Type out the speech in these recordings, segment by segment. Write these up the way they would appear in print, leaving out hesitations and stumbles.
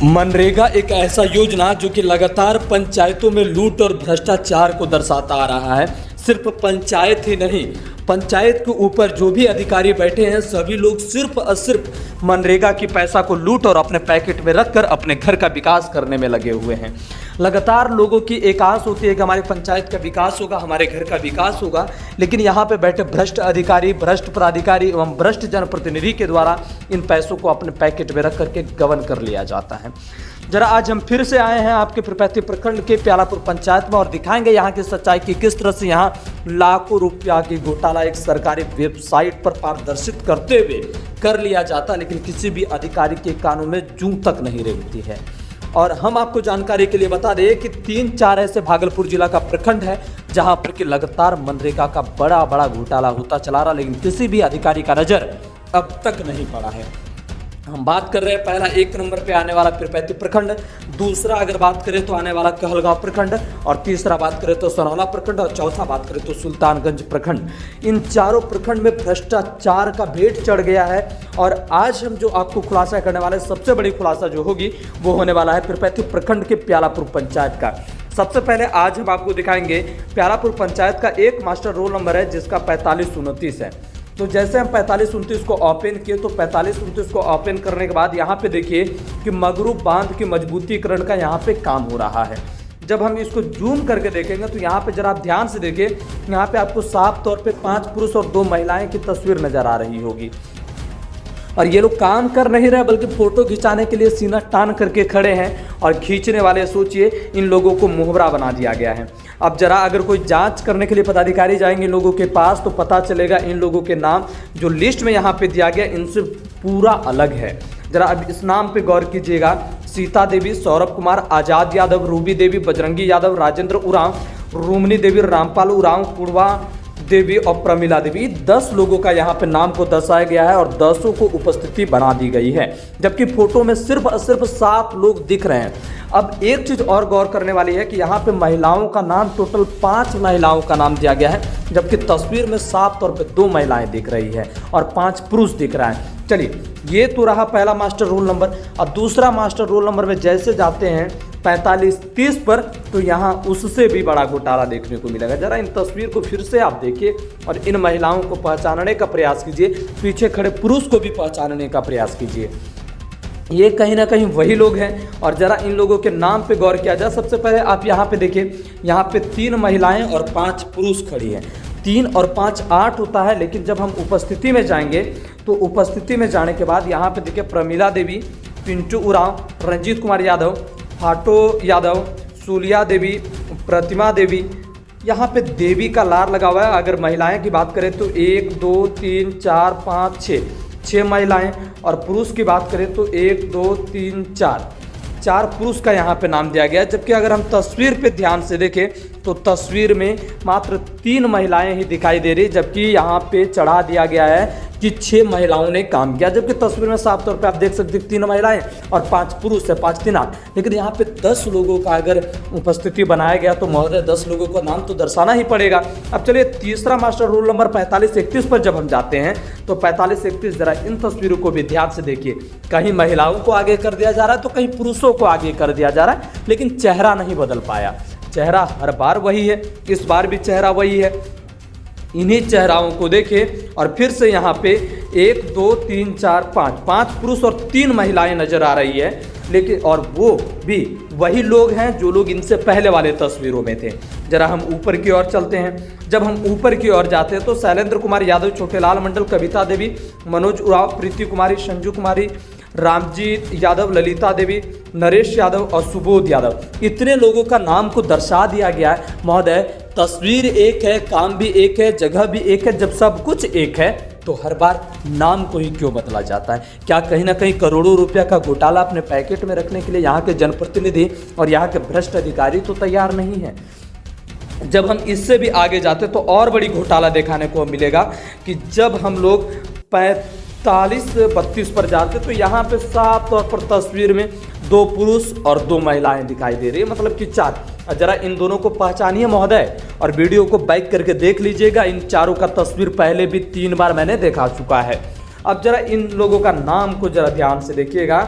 मनरेगा एक ऐसा योजना जो कि लगातार पंचायतों में लूट और भ्रष्टाचार को दर्शाता आ रहा है। सिर्फ पंचायत ही नहीं, पंचायत के ऊपर जो भी अधिकारी बैठे हैं सभी लोग सिर्फ और सिर्फ मनरेगा की पैसा को लूट और अपने पैकेट में रखकर अपने घर का विकास करने में लगे हुए हैं। लगातार लोगों की एक आस होती है कि हमारी पंचायत का विकास होगा, हमारे घर का विकास होगा, लेकिन यहाँ पे बैठे भ्रष्ट अधिकारी, भ्रष्ट पदाधिकारी एवं भ्रष्ट जनप्रतिनिधि के द्वारा इन पैसों को अपने पैकेट में रख करके गबन कर लिया जाता है। जरा आज हम फिर से आए हैं आपके पीरपैंती प्रखंड के प्यालापुर पंचायत में और दिखाएंगे यहाँ की सच्चाई की किस तरह से यहाँ लाखों रुपया की घोटाला एक सरकारी वेबसाइट पर पारदर्शित करते हुए कर लिया जाता, लेकिन किसी भी अधिकारी के कानों में जूं तक नहीं रेंगती है। और हम आपको जानकारी के लिए बता दें कि 3-4 ऐसे भागलपुर जिला का प्रखंड है जहां पर कि लगातार मनरेगा का बड़ा घोटाला होता चला रहा, लेकिन किसी भी अधिकारी का नजर अब तक नहीं पड़ा है। हम बात कर रहे हैं पहला 1 नंबर पे आने वाला पीरपैंती प्रखंड, दूसरा अगर बात करें तो आने वाला कहलगांव प्रखंड, और तीसरा बात करें तो सनौला प्रखंड, और चौथा बात करें तो सुल्तानगंज प्रखंड। इन चारों प्रखंड में भ्रष्टाचार का भेद चढ़ गया है। और आज हम जो आपको खुलासा करने वाले, सबसे बड़ी खुलासा जो होगी वो होने वाला है पीरपैंती प्रखंड के प्यालापुर पंचायत का। सबसे पहले आज हम आपको दिखाएंगे प्यालापुर पंचायत का एक मास्टर रोल नंबर है जिसका 4529 है। तो जैसे हम 4529 को ओपन किए तो 4529 को ओपन करने के बाद यहाँ पे देखिए कि मगरू बांध के मजबूतीकरण का यहाँ पे काम हो रहा है। जब हम इसको जूम करके देखेंगे तो यहाँ पे जरा आप ध्यान से देखिए, यहाँ पे आपको साफ तौर पे 5 पुरुष और 2 महिलाएं की तस्वीर नजर आ रही होगी। और ये लोग काम कर नहीं रहे बल्कि फोटो खिंचाने के लिए सीना तान करके खड़े हैं, और खींचने वाले सोचिए इन लोगों को मुहबरा बना दिया गया है। अब जरा अगर कोई जांच करने के लिए पदाधिकारी जाएंगे इन लोगों के पास तो पता चलेगा इन लोगों के नाम जो लिस्ट में यहाँ पे दिया गया इनसे पूरा अलग है। जरा अब इस नाम पे गौर कीजिएगा, सीता देवी, सौरभ कुमार, आज़ाद यादव, रूबी देवी, बजरंगी यादव, राजेंद्र उरांव, रूमनी देवी, रामपाल उरांव, पूर्वा देवी और प्रमिला देवी, 10 लोगों का यहाँ पे नाम को दर्शाया गया है और 10 को उपस्थिति बना दी गई है, जबकि फोटो में सिर्फ 7 लोग दिख रहे हैं। अब एक चीज और गौर करने वाली है कि यहाँ पे महिलाओं का नाम, टोटल 5 महिलाओं का नाम दिया गया है, जबकि तस्वीर में साफ तौर पे 2 महिलाएं दिख रही है और 5 पुरुष दिख रहा है। चलिए, ये तो रहा पहला मास्टर रोल नंबर। अब दूसरा मास्टर रोल नंबर में जैसे जाते हैं 4530 पर तो यहाँ उससे भी बड़ा घोटाला देखने को मिलेगा। जरा इन तस्वीर को फिर से आप देखिए और इन महिलाओं को पहचानने का प्रयास कीजिए, पीछे खड़े पुरुष को भी पहचानने का प्रयास कीजिए। ये कहीं ना कहीं वही लोग हैं। और जरा इन लोगों के नाम पे गौर किया जाए। सबसे पहले आप यहाँ पे देखिए, यहाँ पे 3 महिलाएं और 5 पुरुष खड़ी हैं। 3 और 5 8 होता है, लेकिन जब हम उपस्थिति में जाएंगे तो उपस्थिति में जाने के बाद यहाँ पे देखिए प्रमिला देवी, पिंटू उरांव, रंजीत कुमार यादव, फाटो यादव, सूलिया देवी, प्रतिमा देवी, यहाँ पे देवी का लार लगा हुआ है। अगर महिलाएं की बात करें तो 1 2 3 4 5 6 महिलाएं, और पुरुष की बात करें तो 1 2 3 4 पुरुष का यहाँ पे नाम दिया गया है। जबकि अगर हम तस्वीर पे ध्यान से देखें तो तस्वीर में मात्र 3 महिलाएं ही दिखाई दे रही, जबकि यहाँ पे चढ़ा दिया गया है कि 6 महिलाओं ने काम किया, जबकि तस्वीर में साफ तौर पे आप देख सकते हैं 3 महिलाएं और 5 पुरुष है, 5 3 8। लेकिन यहाँ पे 10 लोगों का अगर उपस्थिति बनाया गया तो महोदय 10 लोगों का नाम तो दर्शाना ही पड़ेगा। अब चलिए तीसरा मास्टर रोल नंबर 4531 पर जब हम जाते हैं तो 4531 जरा इन तस्वीरों को भी ध्यान से देखिए। कहीं महिलाओं को आगे कर दिया जा रहा है तो कहीं पुरुषों को आगे कर दिया जा रहा है, लेकिन चेहरा नहीं बदल पाया। चेहरा हर बार वही है, इस बार भी चेहरा वही है। इन्हीं चेहराओं को देखें और फिर से यहाँ पे 1 2 3 4 5 पुरुष और 3 महिलाएं नजर आ रही है, लेकिन और वो भी वही लोग हैं जो लोग इनसे पहले वाले तस्वीरों में थे। जरा हम ऊपर की ओर चलते हैं। जब हम ऊपर की ओर जाते हैं तो शैलेंद्र कुमार यादव, छोटेलाल मंडल, कविता देवी, मनोज उरांव, प्रीति कुमारी, संजू कुमारी, रामजीत यादव, ललिता देवी, नरेश यादव और सुबोध यादव, इतने लोगों का नाम को दर्शा दिया गया है। महोदय, तस्वीर एक है, काम भी एक है, जगह भी एक है, जब सब कुछ एक है तो हर बार नाम को ही क्यों बदला जाता है? क्या कहीं ना कहीं करोड़ों रुपया का घोटाला अपने पैकेट में रखने के लिए यहाँ के जनप्रतिनिधि और यहाँ के भ्रष्ट अधिकारी तो तैयार नहीं है? जब हम इससे भी आगे जाते तो और बड़ी घोटाला दिखाने को मिलेगा कि जब हम लोग 4532 पर जाते तो यहाँ पे साफ तौर पर तस्वीर में 2 पुरुष और 2 महिलाएं दिखाई दे रही है, मतलब कि 4। जरा इन दोनों को पहचानिए महोदय, और वीडियो को बैक करके देख लीजिएगा। इन चारों का तस्वीर पहले भी 3 बार मैंने दिखा चुका है। अब जरा इन लोगों का नाम को जरा ध्यान से देखिएगा।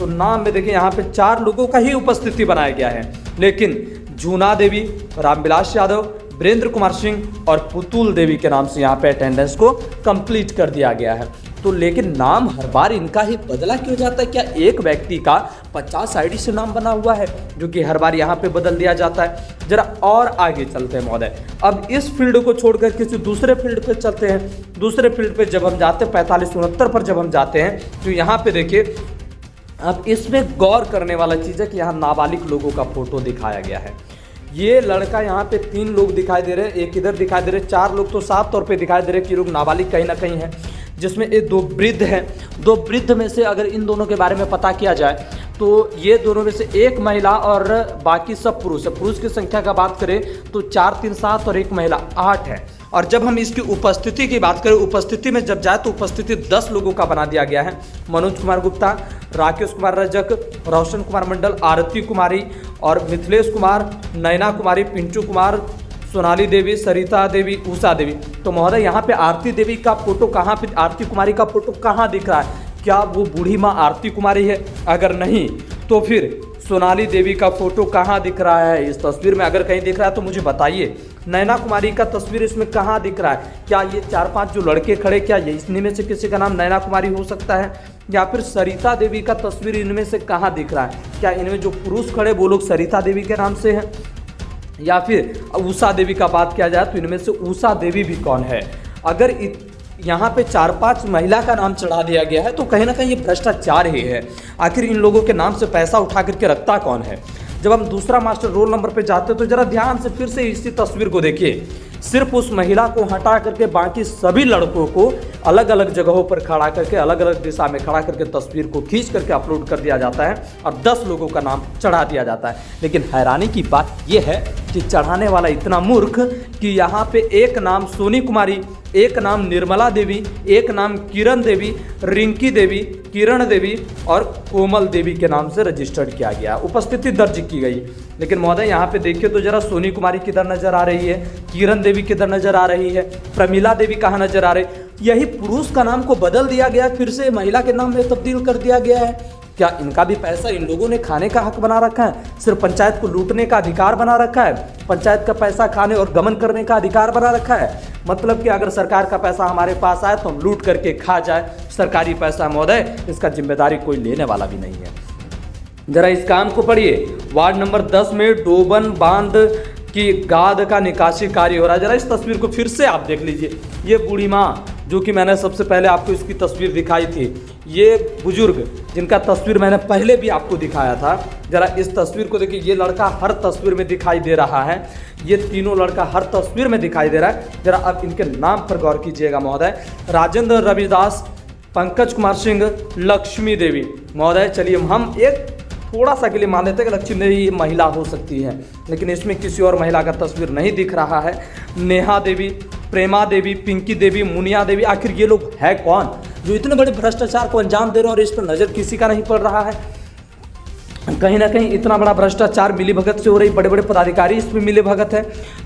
तो नाम में देखिए यहाँ पे 4 लोगों का ही उपस्थिति बनाया गया है, लेकिन जूना देवी, रामविलास यादव, वीरेंद्र कुमार सिंह और पुतुल देवी के नाम से यहाँ पे अटेंडेंस को कंप्लीट कर दिया गया है। तो लेकिन नाम हर बार इनका ही बदला क्यों जाता है? क्या एक व्यक्ति का 50 आईडी से नाम बना हुआ है जो कि हर बार यहाँ पे बदल दिया जाता है? जरा और आगे चलते हैं महोदय। अब इस फील्ड को छोड़कर किसी दूसरे फील्ड पे चलते हैं। दूसरे फील्ड पे जब हम जाते हैं 45-69 पर जब हम जाते हैं तो यहाँ पे देखिए, अब इसमें गौर करने वाला चीज़ है कि यहाँ नाबालिग लोगों का फोटो दिखाया गया है। ये लड़का यहाँ पे 3 लोग दिखाई दे रहे हैं, एक इधर दिखाई दे रहे हैं, 4 लोग तो साफ तौर पे दिखाई दे रहे हैं कि लोग नाबालिग कहीं ना कहीं हैं, जिसमें ये 2 वृद्ध हैं। 2 वृद्ध में से अगर इन दोनों के बारे में पता किया जाए तो ये दोनों में से एक महिला और बाकी सब पुरुष है। पुरुष की संख्या का बात करें तो 4, 3, 7 और एक महिला 8 है। और जब हम इसकी उपस्थिति की बात करें, उपस्थिति में जब जाए तो उपस्थिति 10 लोगों का बना दिया गया है। मनोज कुमार गुप्ता, राकेश कुमार रजक, रोशन कुमार मंडल, आरती कुमारी और मिथिलेश कुमार, नैना कुमारी, पिंटू कुमार, सोनाली देवी, सरिता देवी, उषा देवी। तो महोदय यहाँ पे आरती देवी का फोटो कहाँ पे, आरती कुमारी का फोटो कहाँ दिख रहा है? क्या वो बूढ़ी माँ आरती कुमारी है? अगर नहीं तो फिर सोनाली देवी का फोटो कहाँ दिख रहा है इस तस्वीर में? अगर कहीं दिख रहा है तो मुझे बताइए। नैना कुमारी का तस्वीर इसमें कहाँ दिख रहा है? क्या ये 4-5 जो लड़के खड़े, क्या ये इनमें से किसी का नाम नैना कुमारी हो सकता है? या फिर सरिता देवी का तस्वीर इनमें से कहाँ दिख रहा है? क्या इनमें जो पुरुष खड़े वो लोग सरिता देवी के नाम से हैं? या फिर उषा देवी का बात किया जाए तो इनमें से उषा देवी भी कौन है? अगर यहाँ पे 4-5 महिला का नाम चढ़ा दिया गया है तो कहीं ना कहीं ये भ्रष्टाचार ही है। आखिर इन लोगों के नाम से पैसा उठा करके रखता कौन है? जब हम दूसरा मास्टर रोल नंबर पे जाते हैं तो जरा ध्यान से फिर से इसी तस्वीर को देखिए। सिर्फ उस महिला को हटा करके बाकी सभी लड़कों को अलग अलग जगहों पर खड़ा करके, अलग अलग दिशा में खड़ा करके तस्वीर को खींच करके अपलोड कर दिया जाता है और 10 लोगों का नाम चढ़ा दिया जाता है। लेकिन हैरानी की बात यह है कि चढ़ाने वाला इतना मूर्ख कि यहाँ पे एक नाम सोनी कुमारी, एक नाम निर्मला देवी, एक नाम किरण देवी, रिंकी देवी, किरण देवी और कोमल देवी के नाम से रजिस्टर्ड किया गया, उपस्थिति दर्ज की गई। लेकिन महोदय यहाँ पे देखिए तो जरा सोनी कुमारी किधर नजर आ रही है, किरण देवी किधर नजर आ रही है, प्रमिला देवी कहाँ नजर आ रही? यही पुरुष का नाम को बदल दिया गया, फिर से महिला के नाम में तब्दील कर दिया गया है। क्या इनका भी पैसा इन लोगों ने खाने का हक बना रखा है? सिर्फ पंचायत को लूटने का अधिकार बना रखा है? पंचायत का पैसा खाने और गमन करने का अधिकार बना रखा है? मतलब कि अगर सरकार का पैसा हमारे पास आए तो हम लूट करके खा जाए, सरकारी पैसा महोदय, इसका जिम्मेदारी कोई लेने वाला भी नहीं है। जरा इस काम को पढ़िए। वार्ड नंबर 10 में डोबन बांध की गाद का निकासी कार्य हो रहा है। जरा इस तस्वीर को फिर से आप देख लीजिए। ये बूढ़ी माँ जो कि मैंने सबसे पहले आपको इसकी तस्वीर दिखाई थी, ये बुजुर्ग जिनका तस्वीर मैंने पहले भी आपको दिखाया था, जरा इस तस्वीर को देखिए। ये लड़का हर तस्वीर में दिखाई दे रहा है, ये तीनों लड़का हर तस्वीर में दिखाई दे रहा है। जरा अब इनके नाम पर गौर कीजिएगा महोदय। राजेंद्र रविदास, पंकज कुमार सिंह, लक्ष्मी देवी। महोदय चलिए हम एक थोड़ा सा के लिए मान लेते हैं कि लक्ष्मी देवी महिला हो सकती है, लेकिन इसमें किसी और महिला का तस्वीर नहीं दिख रहा है। नेहा देवी, प्रेमा देवी, पिंकी देवी, मुनिया देवी, आखिर ये लोग है कौन जो इतने बड़े भ्रष्टाचार को अंजाम दे रहे हैं और इस पर नज़र किसी का नहीं पड़ रहा है? कहीं ना कहीं इतना बड़ा भ्रष्टाचार मिलीभगत से हो रही, बड़े बड़े पदाधिकारी इसमें मिलीभगत है,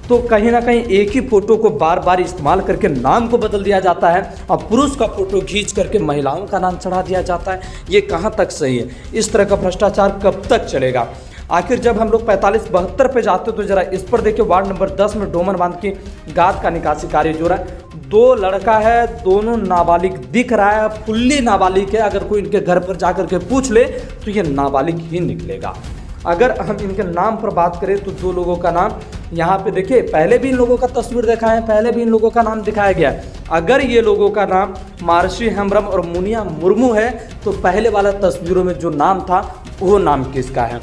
तो कहीं ना कहीं एक ही फोटो को बार बार इस्तेमाल करके नाम को बदल दिया जाता है और पुरुष का फोटो खींच करके महिलाओं का नाम चढ़ा दिया जाता है। ये कहाँ तक सही है? इस तरह का भ्रष्टाचार कब तक चलेगा? आखिर जब हम लोग 45-72 पे जाते तो जरा इस पर देखिए। वार्ड नंबर 10 में डोमन बांध की गाद का निकासी कार्य जो रहा है, 2 लड़का है, दोनों नाबालिग दिख रहा है, फुल्ली नाबालिग है। अगर कोई इनके घर पर जाकर के पूछ ले तो ये नाबालिग ही निकलेगा। अगर हम इनके नाम पर बात करें तो 2 लोगों का नाम यहाँ पे देखिए, पहले भी इन लोगों का तस्वीर देखा है, पहले भी इन लोगों का नाम दिखाया गया है। अगर ये लोगों का नाम मार्शी हेम्ब्रम और मुनिया मुर्मू है तो पहले वाला तस्वीरों में जो नाम था वो नाम किसका है?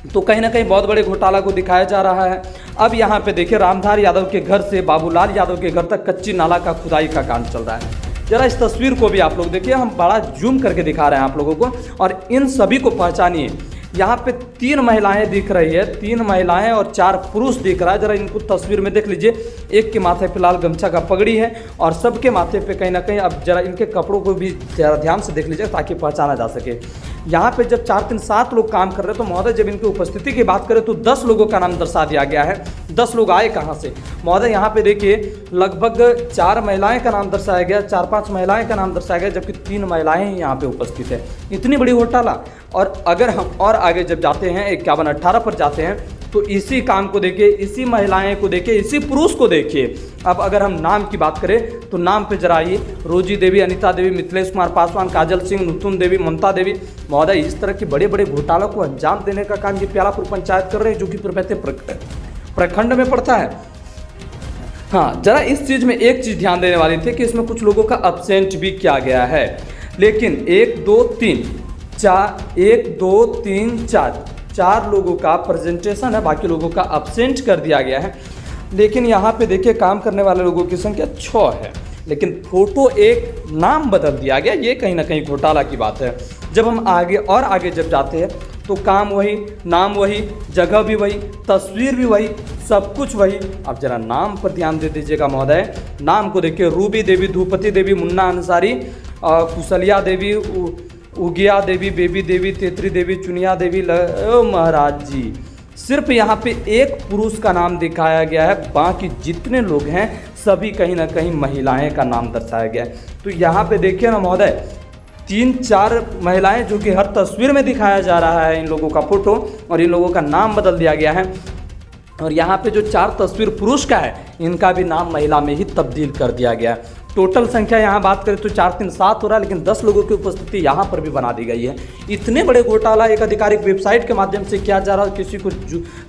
तो कहीं ना कहीं बहुत बड़े घोटाला को दिखाया जा रहा है। अब यहाँ पे देखिए, रामधार यादव के घर से बाबूलाल यादव के घर तक कच्ची नाला का खुदाई का काम चल रहा है। जरा इस तस्वीर को भी आप लोग देखिए, हम बड़ा जूम करके दिखा रहे हैं आप लोगों को, और इन सभी को पहचानिए। यहाँ पे 3 महिलाएं दिख रही है, 3 महिलाएं और 4 पुरुष दिख रहा है। जरा इनको तस्वीर में देख लीजिए। एक के माथे पे लाल गमछा का पगड़ी है और सबके माथे पे कहीं ना कहीं, अब जरा इनके कपड़ों को भी जरा ध्यान से देख लीजिए ताकि पहचाना जा सके। यहाँ पे जब 4-3-7 लोग काम कर रहे हैं तो महोदय जब इनकी उपस्थिति की बात करें तो 10 लोगों का नाम दर्शा दिया गया है। 10 लोग आए कहाँ से महोदय? यहाँ पे देखिए लगभग 4 महिलाएं का नाम दर्शाया गया, 4-5 महिलाएं का नाम दर्शाया गया, जबकि 3 महिलाएं ही यहाँ पे उपस्थित है। इतनी बड़ी घोटाला। और अगर हम और आगे जब जाते हैं 51-18 पर जाते हैं तो इसी काम को देखिए, इसी महिलाएं को देखिए, इसी पुरुष को देखिए। अब अगर हम नाम की बात करें तो नाम पे जरा आइए, रोजी देवी, अनीता देवी, मिथिलेश कुमार पासवान, काजल सिंह, नुतुन देवी, ममता देवी। महोदय इस तरह के बड़े बड़े घोटालों को अंजाम देने का काम ये प्यालापुर पंचायत कर रहे हैं, जो कि प्रखंड में पड़ता है। हाँ, जरा इस चीज़ में एक चीज़ ध्यान देने वाली थी कि इसमें कुछ लोगों का अब्सेंट भी किया गया है, लेकिन 1 2 3 4 लोगों का प्रेजेंटेशन है, बाकी लोगों का अब्सेंट कर दिया गया है। लेकिन यहाँ पे देखिए काम करने वाले लोगों की संख्या 6 है, लेकिन फोटो एक, नाम बदल दिया गया। ये कहीं ना कहीं घोटाला की बात है। जब हम आगे जब जाते हैं तो काम वही, नाम वही, जगह भी वही, तस्वीर भी वही, सब कुछ वही। अब जरा नाम पर ध्यान दे दीजिएगा महोदय। नाम को देखिए, रूबी देवी, धूपति देवी, मुन्ना अंसारी, कुशलिया देवी, उगिया देवी, बेबी देवी, तेतरी देवी, चुनिया देवी। महाराज जी, सिर्फ यहाँ पे एक पुरुष का नाम दिखाया गया है, बाकी जितने लोग हैं सभी कहीं ना कहीं महिलाएं का नाम दर्शाया गया है। तो यहाँ पे देखिए ना महोदय, 3-4 महिलाएं जो कि हर तस्वीर में दिखाया जा रहा है इन लोगों का फोटो, और इन लोगों का नाम बदल दिया गया है। और यहाँ पे जो 4 तस्वीर पुरुष का है, इनका भी नाम महिला में ही तब्दील कर दिया गया है। टोटल संख्या यहाँ बात करें तो 4-3-7 हो रहा है, लेकिन 10 लोगों की उपस्थिति यहाँ पर भी बना दी गई है। इतने बड़े घोटाला एक आधिकारिक वेबसाइट के माध्यम से किया जा रहा है, किसी को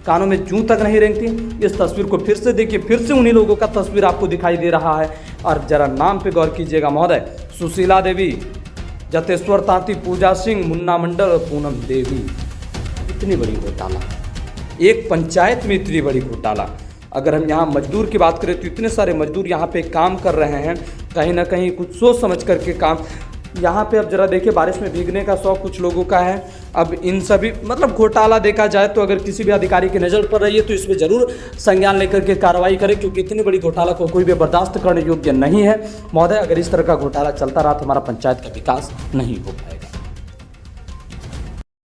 कानों में जूं तक नहीं रेंगती। इस तस्वीर को फिर से देखिए, फिर से उन्हीं लोगों का तस्वीर आपको दिखाई दे रहा है। और जरा नाम पे गौर कीजिएगा महोदय, सुशीला देवी, जतेश्वर तांती, पूजा सिंह, मुन्ना मंडल और पूनम देवी। इतनी बड़ी घोटाला, एक पंचायत में इतनी बड़ी घोटाला। अगर हम यहाँ मजदूर की बात करें तो इतने सारे मजदूर यहाँ पे काम कर रहे हैं, कहीं ना कहीं कुछ सोच समझ करके काम। यहाँ पे अब जरा देखिए, बारिश में भीगने का शौक कुछ लोगों का है। अब इन सभी मतलब घोटाला देखा जाए तो अगर किसी भी अधिकारी की नज़र पड़ रही है तो इसमें ज़रूर संज्ञान लेकर के कार्रवाई करें, क्योंकि इतनी बड़ी घोटाला को कोई भी बर्दाश्त करने योग्य नहीं है। महोदय, अगर इस तरह का घोटाला चलता रहा तो हमारा पंचायत का विकास नहीं हो पाएगा।